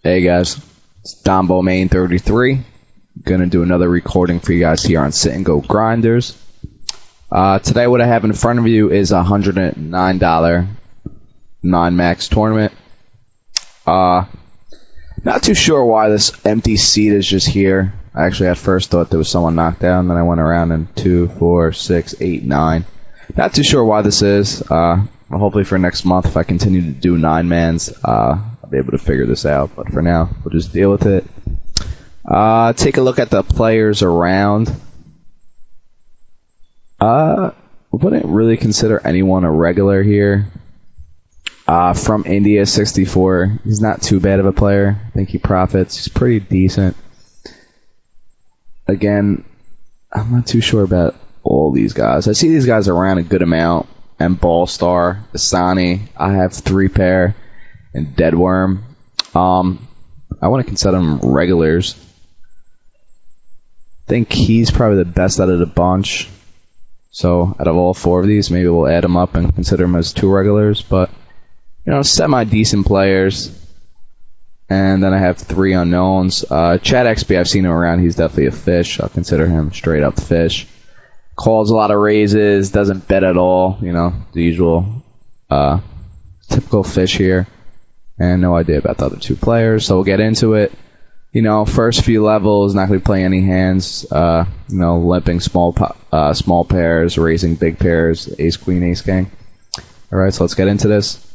Hey guys, it's Dombo Main 33. Gonna do another recording for you guys here on Sitngogrinders. Today what I have in front of you is a $109 non-max tournament. Not too sure why this empty seat is just here. I actually at first thought there was someone knocked down, then I went around and 2, 4, 6, 8, 9. Not too sure why this is. Hopefully for next month, if I continue to do 9-mans, I'll be able to figure this out. But for now, we'll just deal with it. Take a look at the players around. Wouldn't really consider anyone a regular here. From India, 64. He's not too bad of a player. I think he profits. He's pretty decent. Again, I'm not too sure about all these guys. I see these guys around a good amount. And Ballstar, Asani, I have 3 pair, and Deadworm. I want to consider them regulars. I think he's probably the best out of the bunch. So out of all 4 of these, maybe we'll add them up and consider them as 2 regulars. But, you know, semi-decent players. And then I have 3 unknowns. Chad XP, I've seen him around. He's definitely a fish. I'll consider him straight up fish. Calls a lot of raises, doesn't bet at all, you know, the usual typical fish here. And no idea about the other 2 players, so we'll get into it. You know, first few levels, not going to play any hands, you know, limping small pairs, raising big pairs, ace, queen, ace, king. Alright, so let's get into this.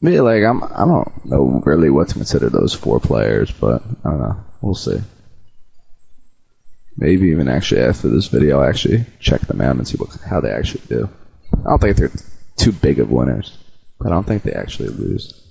Maybe, like, I don't know really what to consider those 4 players, but I don't know, we'll see. Maybe even actually after this video, I'll actually check them out and see how they actually do. I don't think they're too big of winners, but I don't think they actually lose.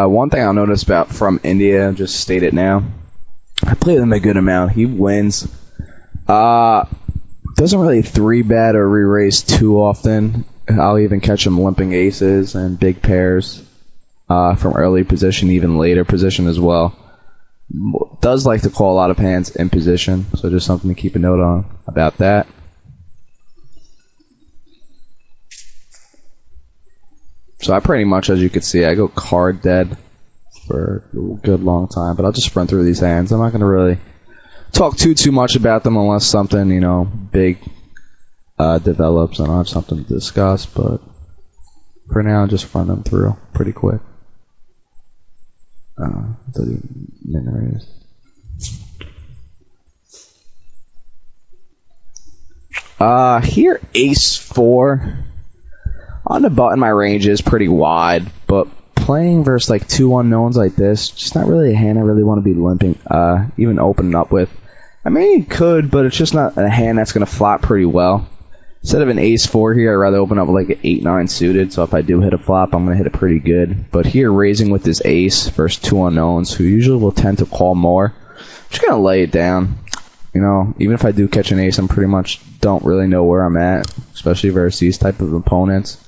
One thing I'll notice about from India, just state it now. I play with him a good amount. He wins. Doesn't really 3-bet or re-raise too often. I'll even catch him limping aces and big pairs from early position, even later position as well. Does like to call a lot of hands in position, so just something to keep a note on about that. So I pretty much, as you can see, I go card dead for a good long time, but I'll just run through these hands. I'm not going to really talk too much about them unless something, you know, big develops and I'll have something to discuss, but for now, I'll just run them through pretty quick. Here, ace 4. On the button, my range is pretty wide, but playing versus like 2 unknowns like this, just not really a hand I really want to be limping, even opening up with. I mean, you could, but it's just not a hand that's going to flop pretty well. Instead of an ace 4 here, I'd rather open up with like an 8-9 suited, so if I do hit a flop, I'm going to hit it pretty good. But here, raising with this ace versus 2 unknowns, who usually will tend to call more, I'm just going to lay it down. You know, even if I do catch an ace, I'm pretty much don't really know where I'm at, especially versus these type of opponents.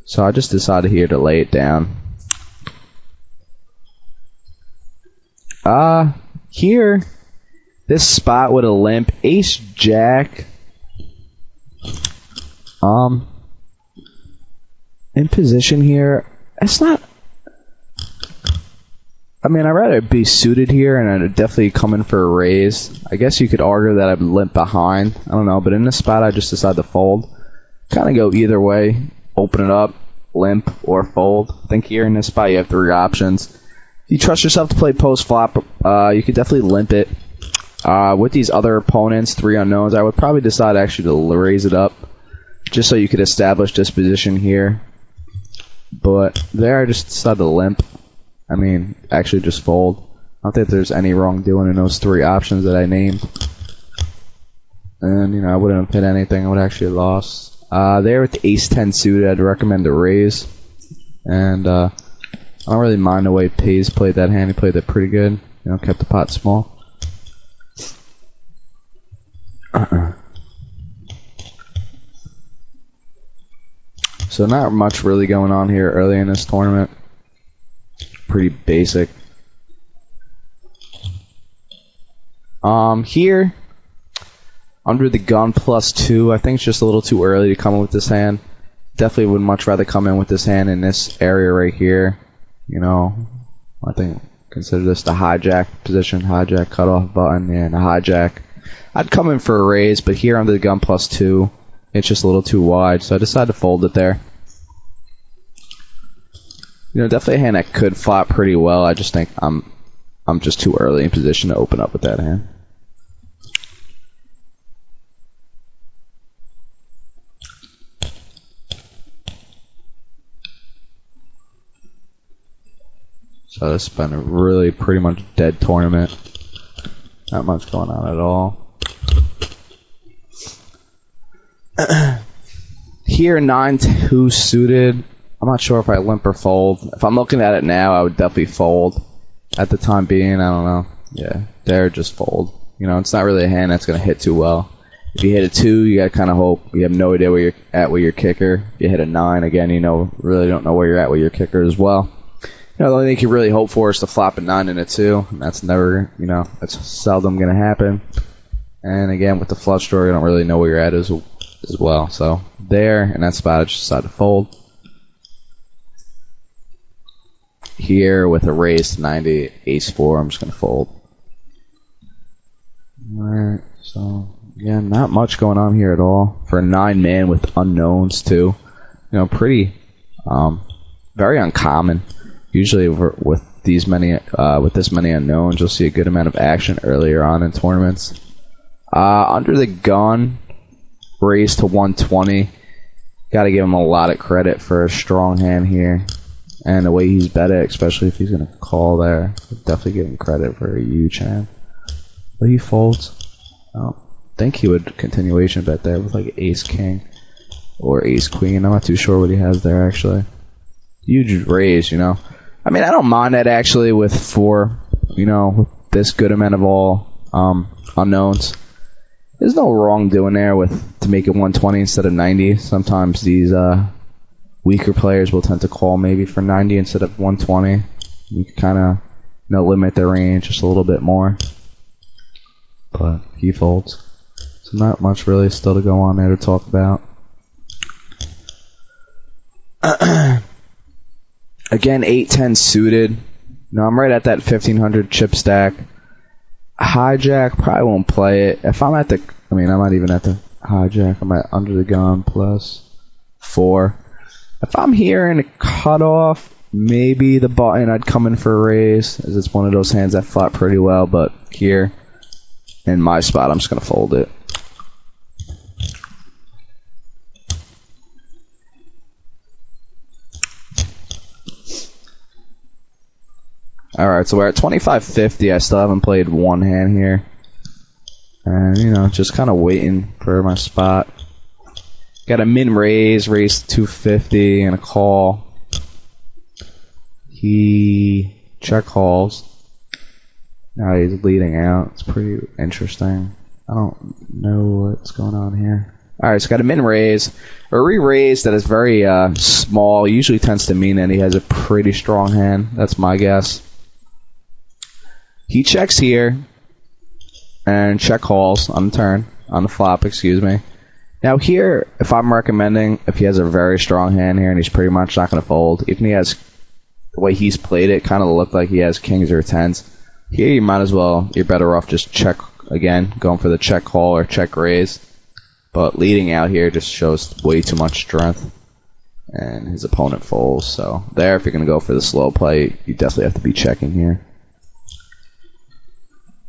So I just decided here to lay it down. Here, this spot with a limp, ace jack, in position here, it's not, I mean, I'd rather be suited here, and I'd definitely come in for a raise. I guess you could argue that I'd limp behind, I don't know, but in this spot, I just decided to fold. Kind of go either way, open it up, limp, or fold. I think here in this spot, you have 3 options. If you trust yourself to play post-flop, you could definitely limp it. With these other opponents, 3 unknowns, I would probably decide actually to raise it up, just so you could establish this position here. But there, I just decided to limp. I mean, actually just fold. I don't think there's any wrongdoing in those 3 options that I named. And, you know, I wouldn't have hit anything. I would actually have lost. There with ace 10 suited, I'd recommend a raise. And, I don't really mind the way Pays played that hand. He played it pretty good. You know, kept the pot small. So not much really going on here early in this tournament. Pretty basic. Here, under the gun +2, I think it's just a little too early to come in with this hand. Definitely would much rather come in with this hand in this area right here. You know, I think consider this the hijack position, hijack cutoff button, and a hijack. I'd come in for a raise, but here under the gun +2, it's just a little too wide, so I decided to fold it there. You know, definitely a hand that could flop pretty well. I just think I'm just too early in position to open up with that hand. So this has been a really pretty much dead tournament. Not much going on at all. Here, 9-2 suited. I'm not sure if I limp or fold. If I'm looking at it now, I would definitely fold. At the time being, I don't know. Yeah, there, just fold. You know, it's not really a hand that's going to hit too well. If you hit a 2, you got to kind of hope. You have no idea where you're at with your kicker. If you hit a 9, again, you know, really don't know where you're at with your kicker as well. You know, the only thing you can really hope for is to flop a 9 and a 2. And that's never, you know, that's seldom going to happen. And again, with the flush draw, you don't really know where you're at as well. So there, in that spot, I just decided to fold. Here, with a raise to 90, ace-4, I'm just going to fold. Alright, so, again, not much going on here at all. For a 9-man with unknowns, too. You know, pretty, very uncommon. Usually, with this many unknowns, you'll see a good amount of action earlier on in tournaments. Under the gun, raise to 120. Got to give him a lot of credit for a strong hand here. And the way he's bet it, especially if he's going to call there, definitely give him credit for a huge hand. But he folds. I don't think he would continuation bet there with like ace-king or ace-queen. I'm not too sure what he has there, actually. Huge raise, you know. I mean, I don't mind that, actually, with 4, you know, with this good amount of all unknowns. There's no wrong doing there to make it 120 instead of 90. Sometimes these weaker players will tend to call maybe for 90 instead of 120. You can kind of, you know, limit their range just a little bit more. But he folds. So not much really still to go on there to talk about. Again, 8-10 suited. No, I'm right at that 1500 chip stack. Hijack, probably won't play it. If I'm at the, I mean, I'm not even at the hijack. I'm at under the gun +4. If I'm here in a cutoff, maybe the button, I'd come in for a raise, as it's one of those hands that flop pretty well, but here, in my spot, I'm just going to fold it. Alright, so we're at 2550. I still haven't played one hand here. And, you know, just kind of waiting for my spot. Got a min raise, raise 250, and a call. He check calls. Now he's leading out. It's pretty interesting. I don't know what's going on here. Alright, so got a min raise. A re-raise that is very small. Usually tends to mean that he has a pretty strong hand. That's my guess. He checks here. And check calls on the turn. On the flop, excuse me. Now here, if I'm recommending, if he has a very strong hand here and he's pretty much not going to fold, even he has, the way he's played it, kind of looked like he has kings or tens. Here you might as well, you're better off just check again, going for the check call or check raise. But leading out here just shows way too much strength. And his opponent folds. So there, if you're going to go for the slow play, you definitely have to be checking here.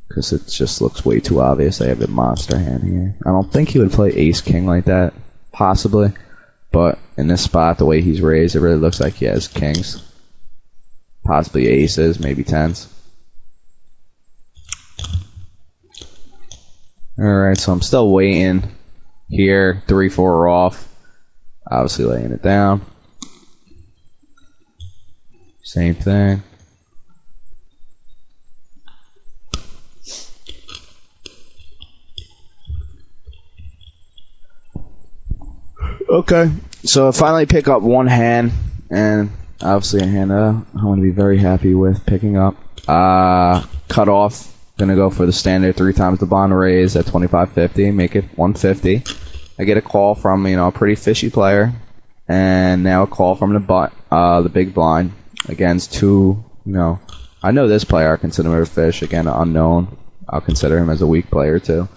Because it just looks way too obvious they have a monster hand here. I don't think he would play ace-king like that. Possibly. But in this spot, the way he's raised, it really looks like he has kings. Possibly aces, maybe tens. Alright, so I'm still waiting. Here, 3-4 off. Obviously laying it down. Same thing. Okay. So I finally pick up one hand, and obviously a hand I'm going to be very happy with picking up. Cut off. Going to go for the standard 3 times the bond raise at 25.50, make it 150. I get a call from a pretty fishy player, and now a call from the big blind against 2. I know this player. I consider him a fish. Again, unknown. I'll consider him as a weak player too.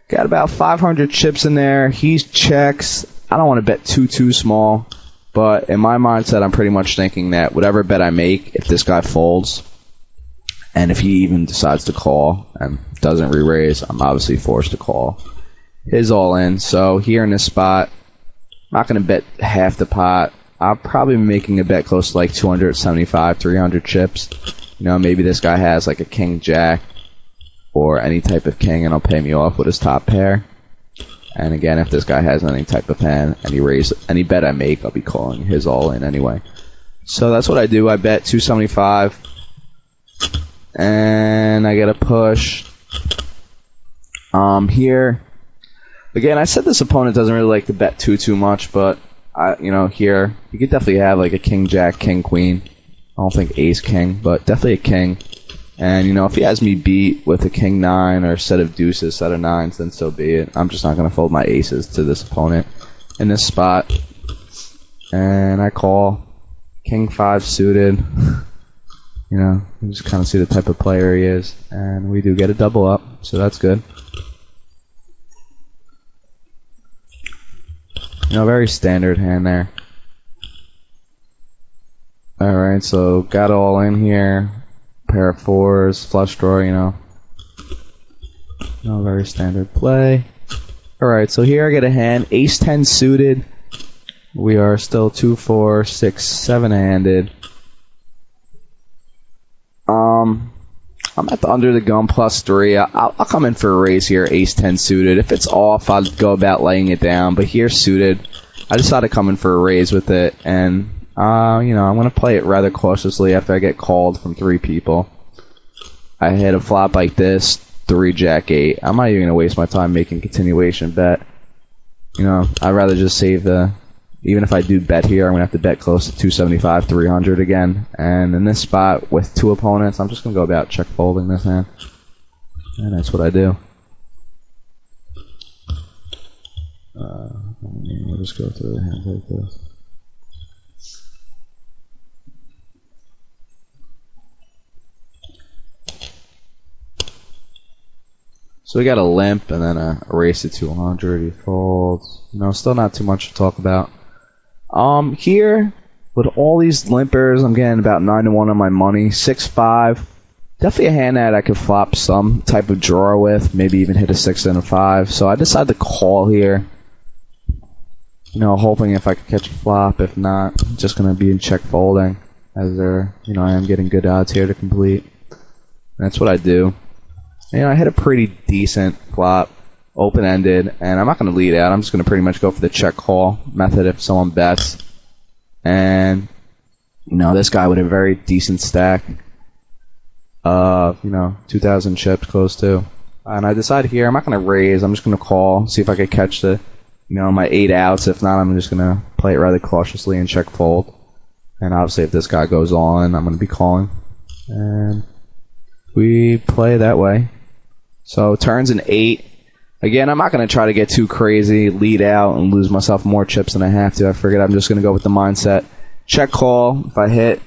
Got about 500 chips in there. He checks. I don't want to bet too small, but in my mindset, I'm pretty much thinking that whatever bet I make, if this guy folds, and if he even decides to call and doesn't re-raise, I'm obviously forced to call his all in. So here in this spot, I'm not going to bet half the pot. I'll probably be making a bet close to like 275, 300 chips. Maybe this guy has like a king jack or any type of king, and he'll pay me off with his top pair. And again, if this guy has any type of hand, any bet I make, I'll be calling his all in anyway. So that's what I do. I bet 275, and I get a push. Here, again, I said this opponent doesn't really like to bet too much, but here you could definitely have like a king jack, king queen. I don't think ace king, but definitely a king. And, if he has me beat with a king 9 or a set of deuces, set of 9s, then so be it. I'm just not going to fold my aces to this opponent in this spot. And I call king 5 suited. You just kind of see the type of player he is. And we do get a double up, so that's good. Very standard hand there. Alright, so got all in here. Pair of 4s, flush draw, very standard play. Alright, so here I get a hand, ace 10 suited. We are still 2, 4, 6, 7 handed. I'm at the under the gun +3. I'll come in for a raise here, ace 10 suited. If it's off, I'll go about laying it down, but here suited, I decided to come in for a raise with it, and I'm going to play it rather cautiously after I get called from 3 people. I hit a flop like this, 3 jack 8. I'm not even going to waste my time making continuation bet. I'd rather just save even if I do bet here, I'm going to have to bet close to 275, 300 again. And in this spot with 2 opponents, I'm just going to go about check folding this hand. And that's what I do. We'll just go through the hand like this. So we got a limp and then a raise to 200. He folds. Still not too much to talk about. Here, with all these limpers, I'm getting about 9-1 on my money. 6-5. Definitely a hand that I could flop some type of draw with. Maybe even hit a 6 and a 5. So I decided to call here. Hoping if I could catch a flop. If not, I'm just going to be in check folding. As I am getting good odds here to complete. And that's what I do. I hit a pretty decent flop, open-ended, and I'm not going to lead out. I'm just going to pretty much go for the check call method if someone bets. And, this guy with a very decent stack of, 2,000 chips close to. And I decide here, I'm not going to raise. I'm just going to call, see if I could catch my 8 outs. If not, I'm just going to play it rather cautiously and check fold. And obviously, if this guy goes on, I'm going to be calling. And we play that way. So turns an 8. Again, I'm not going to try to get too crazy, lead out, and lose myself more chips than I have to. I figured I'm just going to go with the mindset. Check call. If I hit,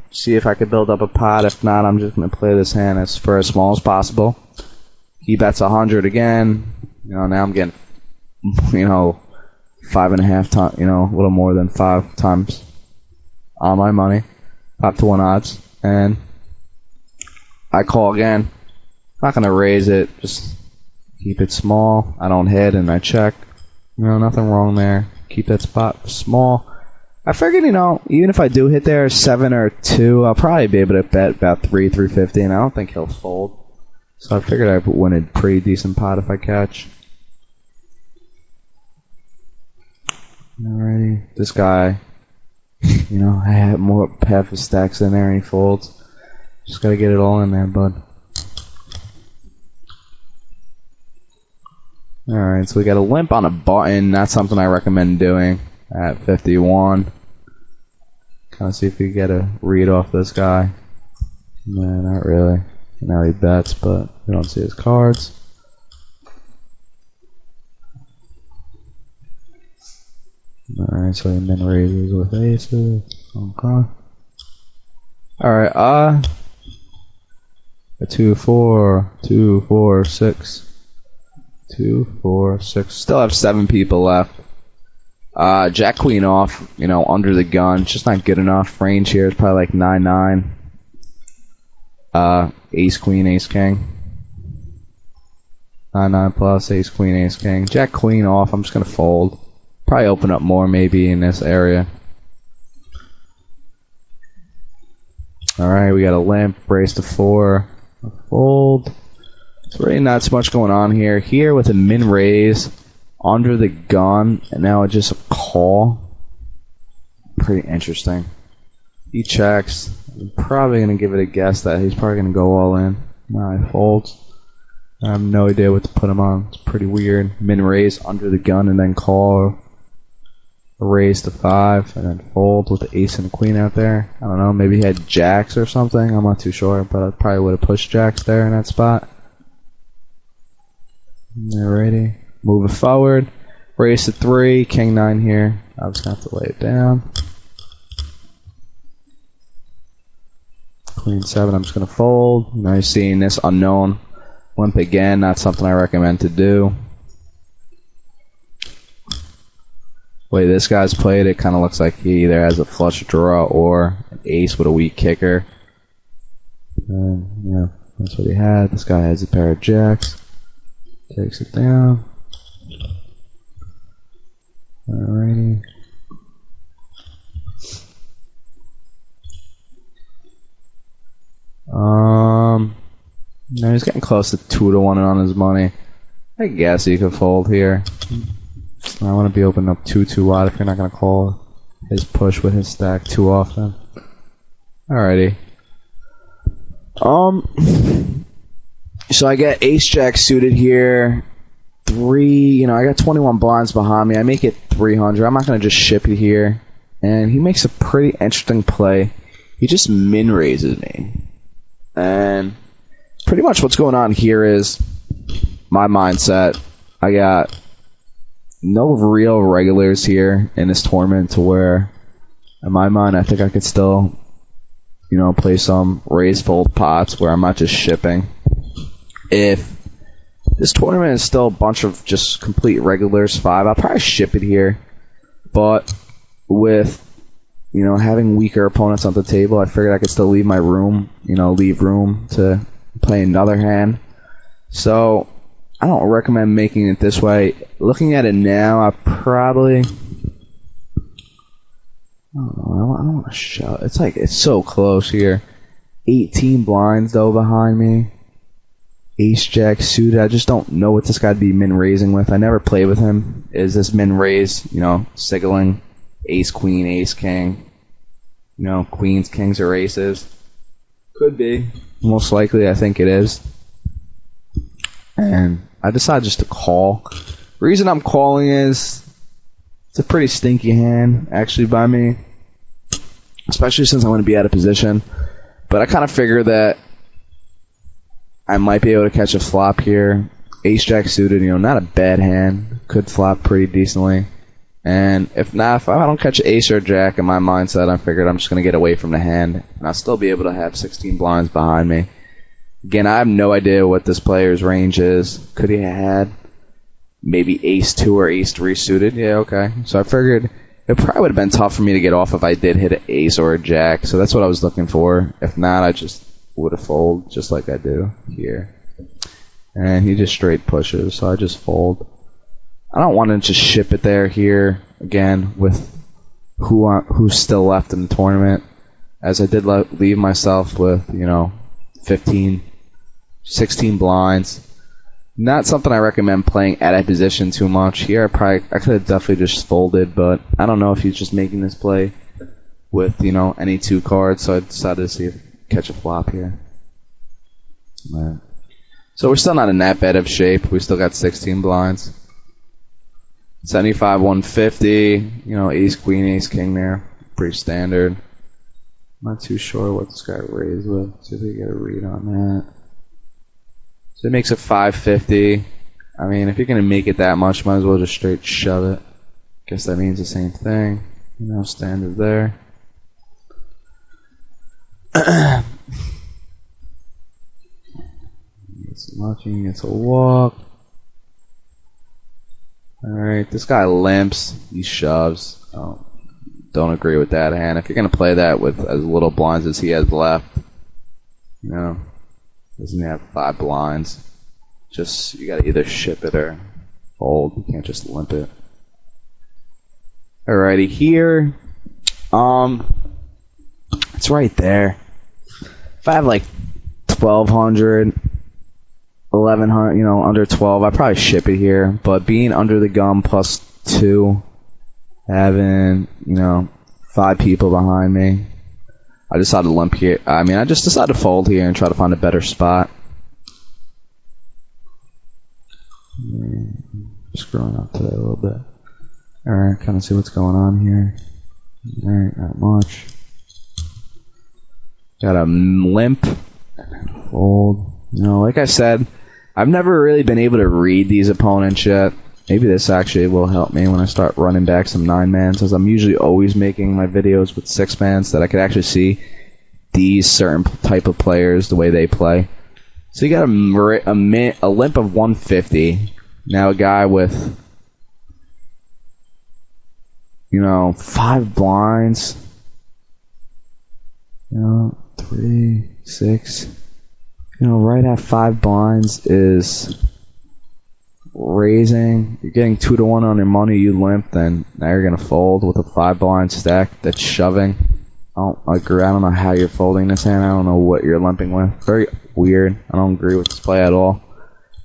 see if I could build up a pot. If not, I'm just going to play this hand for as small as possible. He bets 100 again. Now I'm getting, 5.5 times, a little more than 5 times on my money. 5-1 odds. And I call again. I'm not going to raise it. Just keep it small. I don't hit and I check. Nothing wrong there. Keep that spot small. I figured, even if I do hit there 7 or 2, I'll probably be able to bet about 350, and I don't think he'll fold. So I figured I'd win a pretty decent pot if I catch. Alrighty. This guy, I have more half his stacks in there and he folds. Just gotta get it all in there, bud. Alright, so we got a limp on a button. That's something I recommend doing. at 51. Kind of see if we get a read off this guy. No, not really. Now he bets, but we don't see his cards. Alright, so he min raises with aces. Okay. Alright, a 2, 4, 2, 4, 6. 2, 4, 6. Still have 7 people left. Jack Queen off, under the gun. Just not good enough. Range here is probably like 9-9. Ace Queen, Ace King. 9-9 plus, Ace Queen, Ace King. Jack Queen off. I'm just gonna fold. Probably open up more maybe in this area. Alright, we got a limp, raise to 4, a fold. It's really not so much going on here. Here with a min raise, under the gun, and now it's just a call. Pretty interesting. He checks. I'm probably going to give it a guess that he's probably going to go all in. Now he folds. I have no idea what to put him on. It's pretty weird. Min raise under the gun and then call. A raise to 5 and then fold with the ace and the queen out there. I don't know. Maybe he had jacks or something. I'm not too sure, but I probably would have pushed jacks there in that spot. Alrighty. Move it forward. Raise to 3. King 9 here. I'm just going to have to lay it down. Queen 7, I'm just going to fold. Now you're seeing this unknown. Limp again. Not something I recommend to do. Way this guy's played, it kind of looks like he either has a flush draw or an ace with a weak kicker. And, yeah, that's what he had. This guy has a pair of jacks. Takes it down. Alrighty. No, he's getting close to 2-1 on his money. I guess he could fold here. I want to be opening up 2 wide if you're not going to call his push with his stack too often. Alrighty. So I get ace jack suited here. 3, I got 21 blinds behind me. I make it 300. I'm not going to just ship it here. And he makes a pretty interesting play. He just min raises me. And pretty much what's going on here is my mindset. I got no real regulars here in this tournament to where, in my mind, I think I could still, play some raise fold pots where I'm not just shipping. If this tournament is still a bunch of just complete regulars 5, I'll probably ship it here. But with, having weaker opponents on the table, I figured I could still leave my room, leave room to play another hand. So I don't recommend making it this way. Looking at it now, I probably, I don't know, I don't want to shout. It's so close here. 18 blinds though behind me. Ace jack suited. I just don't know what this guy'd be min raising with. I never played with him. Is this min raise, signaling ace queen, ace king, queens, kings, or aces? Could be. Most likely, I think it is. And I decided just to call. The reason I'm calling is it's a pretty stinky hand, actually, by me. Especially since I'm going to be out of position. But I kind of figure that I might be able to catch a flop here. Ace jack suited, not a bad hand. Could flop pretty decently. And if not, if I don't catch an ace or jack in my mindset, I figured I'm just going to get away from the hand. And I'll still be able to have 16 blinds behind me. Again, I have no idea what this player's range is. Could he have had maybe ace 2 or ace 3 suited? Yeah, okay. So I figured it probably would have been tough for me to get off if I did hit an ace or a jack. So that's what I was looking for. If not, I just would have fold just like I do here. And he just straight pushes, so I just fold. I don't want to just ship it there here again with who's still left in the tournament, as I did leave myself with 15, 16 blinds. Not something I recommend playing at a position too much. Here I could have definitely just folded, but I don't know if he's just making this play with any 2 cards, so I decided to see if catch a flop here. Right. So we're still not in that bad of shape. We still got 16 blinds. 75, 150. You know, ace, queen, ace, king there. Pretty standard. Not too sure what this guy raised with. See if we get a read on that. So it makes it 550. I mean, if you're going to make it that much, might as well just straight shove it. Guess that means the same thing. You know, standard there. Gets muching, gets a walk. Alright, this guy limps. He shoves. Oh, don't agree with that hand. If you're going to play that with as little blinds as he has left, you know, doesn't have 5 blinds. Just, you got to either ship it or fold. You can't just limp it. Alrighty, here, it's right there. If I have like 1,200, 1,100, you know, under 12, I probably ship it here. But being under the gun +2, having, you know, 5 people behind me, I decided to limp here. I mean, I just decided to fold here and try to find a better spot. Screwing up today a little bit. Alright, kind of see what's going on here. Alright, not much. Got a limp. Fold. You know, like I said, I've never really been able to read these opponents yet. Maybe this actually will help me when I start running back some 9-mans, as I'm usually always making my videos with 6-mans, that I could actually see these certain type of players, the way they play. So you got a limp of 150. Now a guy with, you know, 5 blinds. You know, 3, 6. You know, right at 5 blinds is raising. You're getting 2 to 1 on your money. You limp, then now you're gonna fold with a 5 blind stack that's shoving. I don't agree. I don't know how you're folding this hand. I don't know what you're limping with. Very weird. I don't agree with this play at all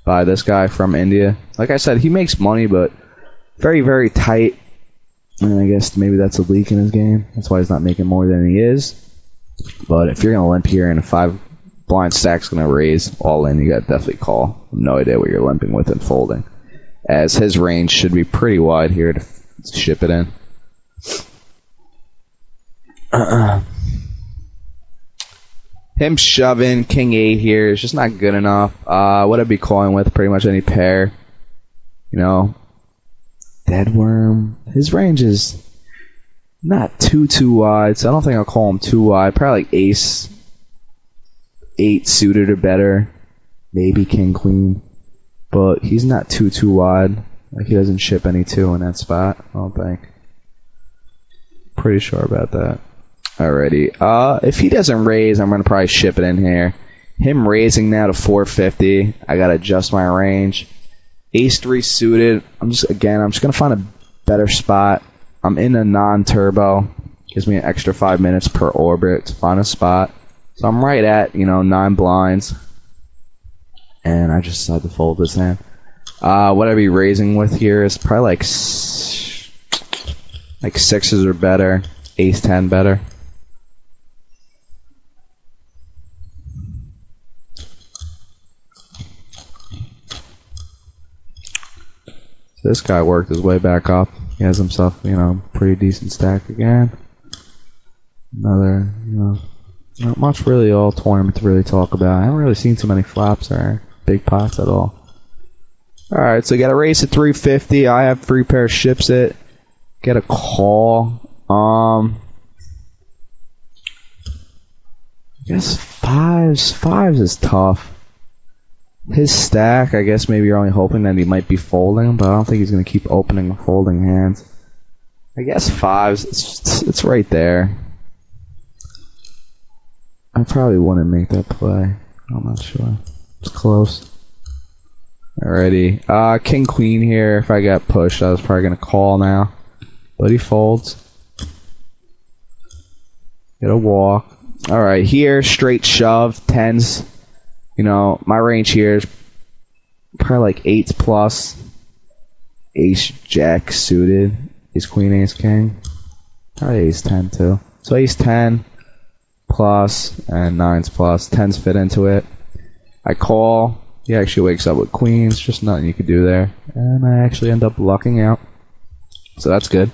by this guy from India. Like I said, he makes money, but very, very tight. And I guess maybe that's a leak in his game. That's why he's not making more than he is. But if you're going to limp here and a 5 blind stack's going to raise all in, you got to definitely call. No idea what you're limping with and folding, as his range should be pretty wide here to ship it in. Him shoving king 8 here is just not good enough. What I'd be calling with pretty much any pair. You know, dead worm. His range is not too wide, so I don't think I'll call him too wide. Probably like ace 8 suited or better, maybe king queen, but he's not too wide. Like, he doesn't ship any 2 in that spot, I don't think. Pretty sure about that. Alrighty. If he doesn't raise, I'm gonna probably ship it in here. Him raising now to 450. I gotta adjust my range. Ace 3 suited. I'm just gonna find a better spot. I'm in a non-turbo. Gives me an extra 5 minutes per orbit to find a spot. So I'm right at, you know, 9 blinds. And I just decided to fold this hand. What I'd be raising with here is probably like 6s or better. Ace 10 better. So this guy worked his way back up. He has himself, you know, pretty decent stack again. Another, you know, not much really all tournament to really talk about. I haven't really seen too many flops or big pots at all. Alright, so you got a race at 350. I have 3 pair, ships it. Get a call. I guess fives is tough. His stack, I guess maybe you're only hoping that he might be folding, but I don't think he's going to keep opening and folding hands. I guess 5s, it's right there. I probably wouldn't make that play. I'm not sure. It's close. Alrighty. King queen here. If I got pushed, I was probably going to call now. But he folds. Get a walk. Alright, here, straight shove, 10s. You know, my range here is probably like 8s plus. Ace jack suited. Ace queen, ace king. Probably ace 10 too. So ace 10 plus and 9s plus. 10s fit into it. I call. He actually wakes up with queens. Just nothing you could do there. And I actually end up lucking out. So that's good.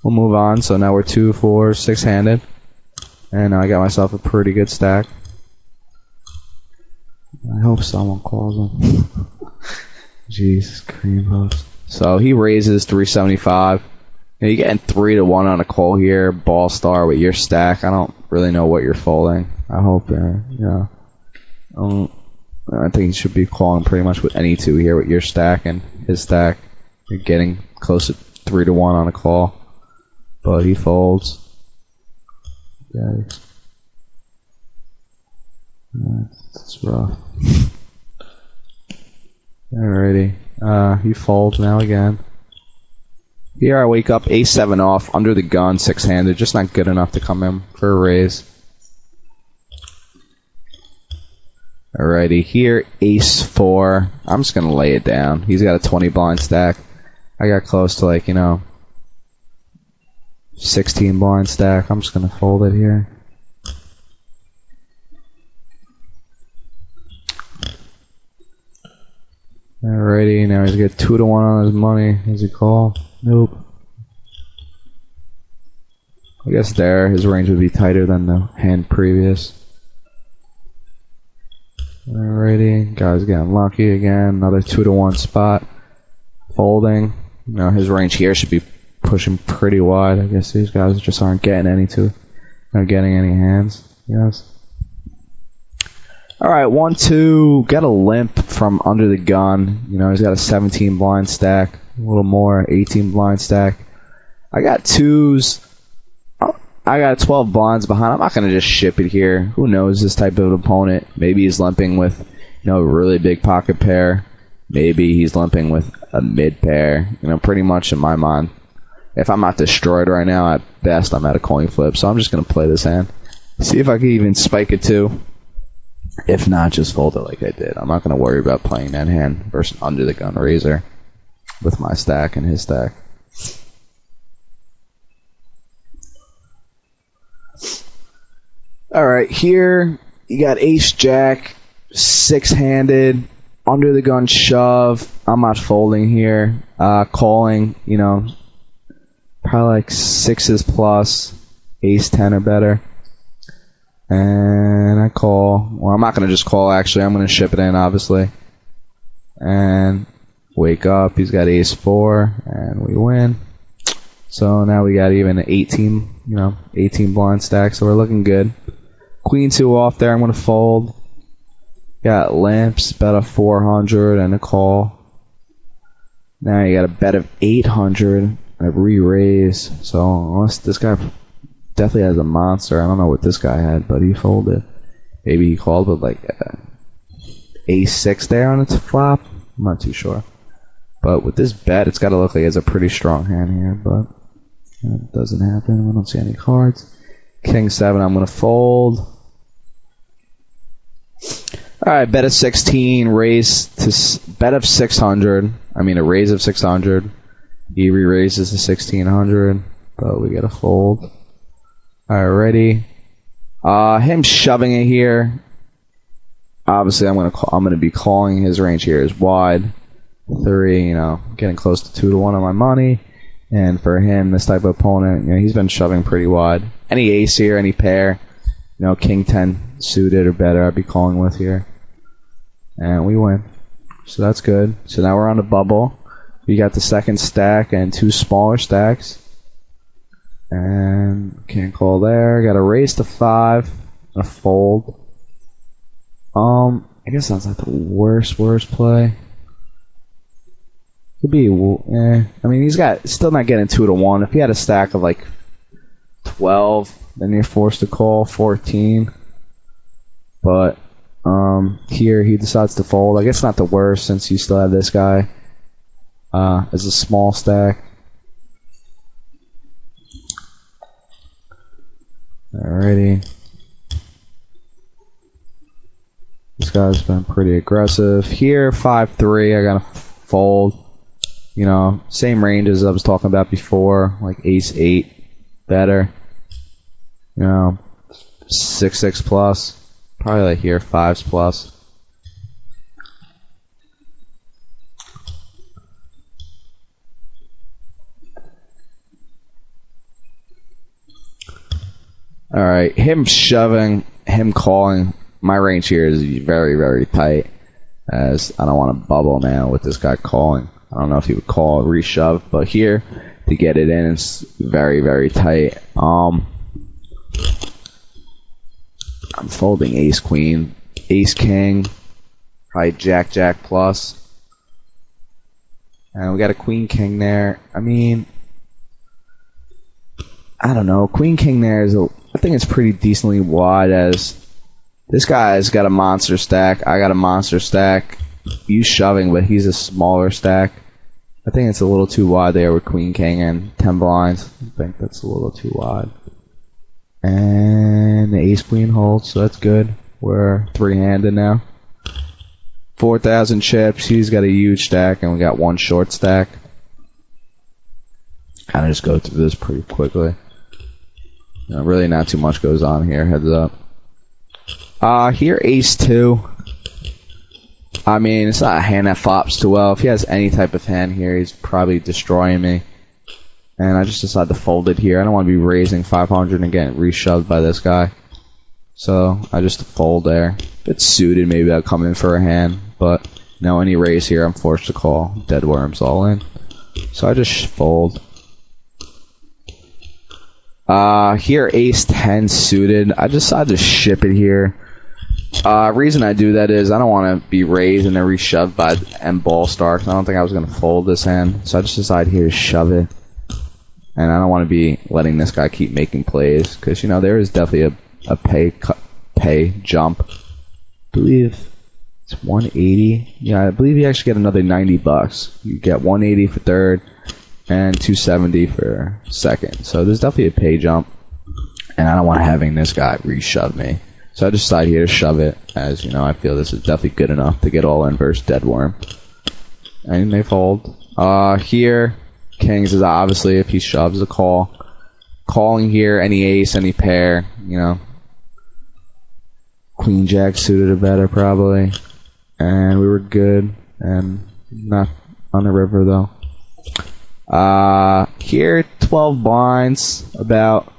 We'll move on. So now we're 2, 4, 6-handed. And now I got myself a pretty good stack. I hope someone calls him. Jesus, cream post. So he raises 375. You're getting 3 to 1 on a call here. Ball star with your stack. I don't really know what you're folding. I hope, I think you should be calling pretty much with any two here with your stack and his stack. You're getting close to 3 to 1 on a call. But he folds. Yikes. That's rough. Alrighty. He folds now again. Here I wake up ace-7 off, under the gun, 6-handed. Just not good enough to come in for a raise. Alrighty, here ace-4. I'm just going to lay it down. He's got a 20 blind stack. I got close to 16 blind stack. I'm just going to fold it here. Alrighty, now he's got 2 to 1 on his money. Does he call? Nope. I guess his range would be tighter than the hand previous. Alrighty, guy's getting lucky again. Another 2 to 1 spot. Folding. His range here should be pushing pretty wide. I guess these guys just aren't getting any hands. Yes. Alright, 1, 2. Got a limp from under the gun. He's got a 17 blind stack. A little more, 18 blind stack. I got 2s. I got 12 blinds behind. I'm not going to just ship it here. Who knows this type of opponent? Maybe he's limping with, a really big pocket pair. Maybe he's limping with a mid pair. Pretty much in my mind. If I'm not destroyed right now, at best I'm at a coin flip. So I'm just going to play this hand. See if I can even spike it too. If not, just fold it like I did. I'm not going to worry about playing that hand versus under the gun raiser with my stack and his stack. Alright, here you got ace-jack, 6-handed, under the gun shove. I'm not folding here. Calling, probably like 6s plus, ace-10 or better. And I call. Well, I'm not going to just call, actually. I'm going to ship it in, obviously. And wake up. He's got ace-4, and we win. So now we got even 18 blind stacks, so we're looking good. Queen-2 off there. I'm going to fold. Got limps, bet of 400, and a call. Now you got a bet of 800, a re-raise. So unless this guy definitely has a monster. I don't know what this guy had, but he folded. Maybe he called with like ace-6 there on its flop. I'm not too sure. But with this bet, it's got to look like he has a pretty strong hand here, but it doesn't happen. I don't see any cards. King-7, I'm going to fold. Alright, bet of 16, raise to bet of 600. I mean, a raise of 600. He re-raises to 1600, but we get a fold. Alrighty. Him shoving it here. Obviously, I'm gonna be calling. His range here is wide. 3, getting close to 2 to 1 on my money. And for him, this type of opponent, he's been shoving pretty wide. Any ace here, any pair, king 10 suited or better, I'd be calling with here. And we win. So that's good. So now we're on the bubble. We got the second stack and 2 smaller stacks. And can't call there. Got a raise to 5. And a fold. I guess that's not the worst play. Could be, I mean, he's still not getting 2 to 1. If he had a stack of like 12, then you're forced to call 14. But here he decides to fold. I guess not the worst since you still have this guy as a small stack. Alrighty. This guy's been pretty aggressive. Here, 5-3, I gotta fold. Same range as I was talking about before, like ace-8, better. 6-6 plus. Probably like here, 5s plus. Alright, him shoving, him calling. My range here is very, very tight, as I don't want to bubble now with this guy calling. I don't know if he would call reshove, but here, to get it in, it's very, very tight. I'm folding ace queen, ace king, probably jack jack plus. And we got a queen king there. I mean, I don't know. Queen king there is, I think it's pretty decently wide, as this guy's got a monster stack. I got a monster stack. He's shoving, but he's a smaller stack. I think it's a little too wide there with queen king and 10 blinds. I think that's a little too wide. And the ace queen holds, so that's good. We're three-handed now. 4,000 chips. He's got a huge stack, and we got one short stack. Kind of just go through this pretty quickly. You know, really not too much goes on here. Heads up. Here ace 2. I mean, it's not a hand that flops too well. If he has any type of hand here, he's probably destroying me. And I just decided to fold it here. I don't want to be raising 500 and getting reshoved by this guy. So I just fold there. If it's suited, maybe I'll come in for a hand. But no, any raise here, I'm forced to call. Dead worms all in. So I just fold. Here ace 10 suited. I decided to ship it here. Reason I do that is I don't want to be raised and then reshoved by M ball star. I don't think I was going to fold this hand. So I just decided here to shove it. And I don't want to be letting this guy keep making plays, because, you know, there is definitely a pay jump. I believe it's 180. Yeah, I believe you actually get another $90. You get 180 for third and 270 for second. So there's definitely a pay jump, and I don't want having this guy reshove me. So I just decided here to shove it, as, you know, I feel this is definitely good enough to get all in versus dead worm. And they fold. Here, kings is obviously, if he shoves, a call. Calling here, any ace, any pair, you know. Queen jack suited or better, probably. And we were good, and not on the river, though. Here, 12 blinds, about.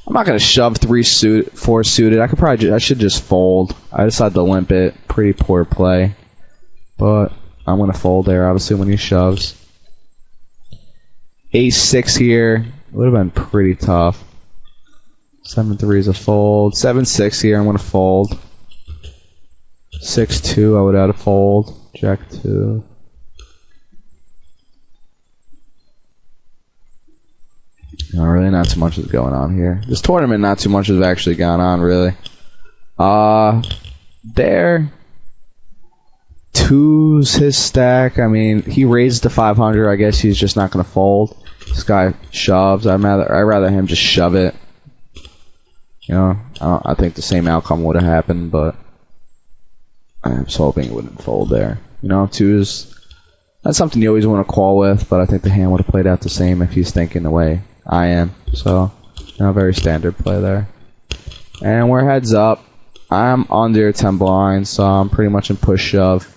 I'm not going to shove 4 suited. I should just fold. I decided to limp it. Pretty poor play. But I'm going to fold there, obviously, when he shoves. Ace 6 here. Would have been pretty tough. 7-3 is a fold. 7-6 here, I'm going to fold. 6-2, I would add a fold. Jack 2. No, really not too much is going on here. This tournament, not too much has actually gone on, really. There. 2's his stack. I mean, he raised to 500. I guess he's just not going to fold. This guy shoves. I'd rather him just shove it. You know, I think the same outcome would have happened, but I was hoping it wouldn't fold there. You know, 2's, that's something you always want to call with, but I think the hand would have played out the same if he's thinking the way I am. So, you know, very standard play there. And we're heads up. I'm under 10 blinds, so I'm pretty much in push shove.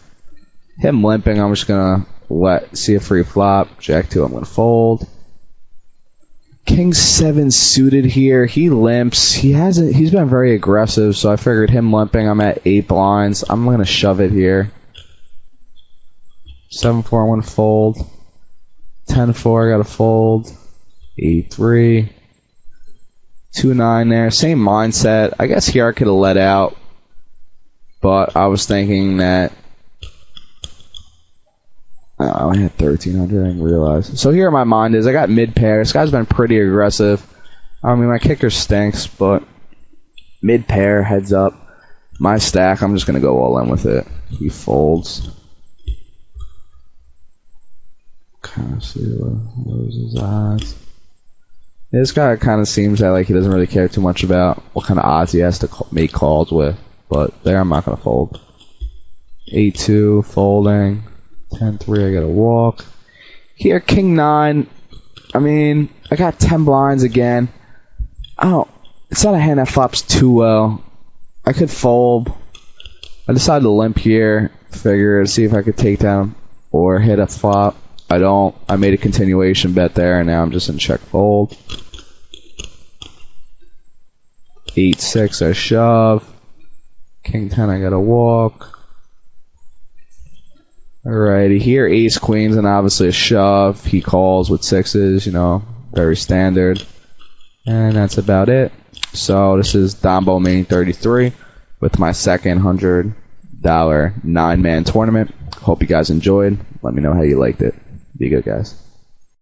Him limping, I'm just gonna see a free flop. Jack 2, I'm gonna fold. King 7 suited here. He limps. He's been very aggressive, so I figured him limping, I'm at 8 blinds. I'm gonna shove it here. 7-4, I'm gonna fold. 10-4, I gotta fold. 8-3. 2-9 there. Same mindset. I guess here I could have let out, but I was thinking that I only had 1,300. I didn't realize. So here my mind is, I got mid pair. This guy's been pretty aggressive. I mean, my kicker stinks, but mid pair, heads up. My stack, I'm just gonna go all in with it. He folds. Kind of see what was his odds. Yeah, this guy kind of seems that like he doesn't really care too much about what kind of odds he has to make calls with. But there, I'm not gonna fold. 8-2 folding. 10-3, I gotta walk. Here, King 9. I mean, I got 10 blinds again. It's not a hand that flops too well. I could fold. I decided to limp here. Figure to see if I could take down or hit a flop. I don't. I made a continuation bet there, and now I'm just in check fold. 8-6, I shove. King 10, I gotta walk. Alrighty, here ace queens and obviously a shove. He calls with sixes, you know, very standard. And that's about it. So this is Dombo Main 33 with my second $100 9-man tournament. Hope you guys enjoyed. Let me know how you liked it. Be good, guys.